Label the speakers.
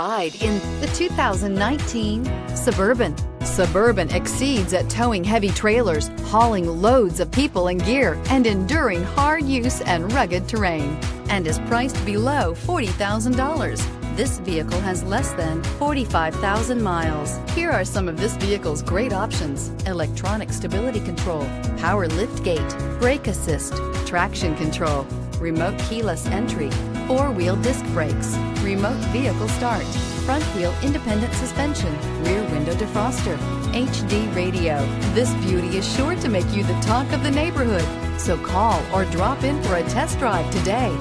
Speaker 1: Ride in the 2019 Suburban. Suburban exceeds at towing heavy trailers, hauling loads of people and gear, and enduring hard use and rugged terrain, and is priced below $40,000. This vehicle has less than 45,000 miles. Here are some of this vehicle's great options: electronic stability control, power liftgate, brake assist, traction control, remote keyless entry, four-wheel disc brakes, remote vehicle start, front wheel independent suspension, rear window defroster, HD radio. This beauty is sure to make you the talk of the neighborhood. So call or drop in for a test drive today.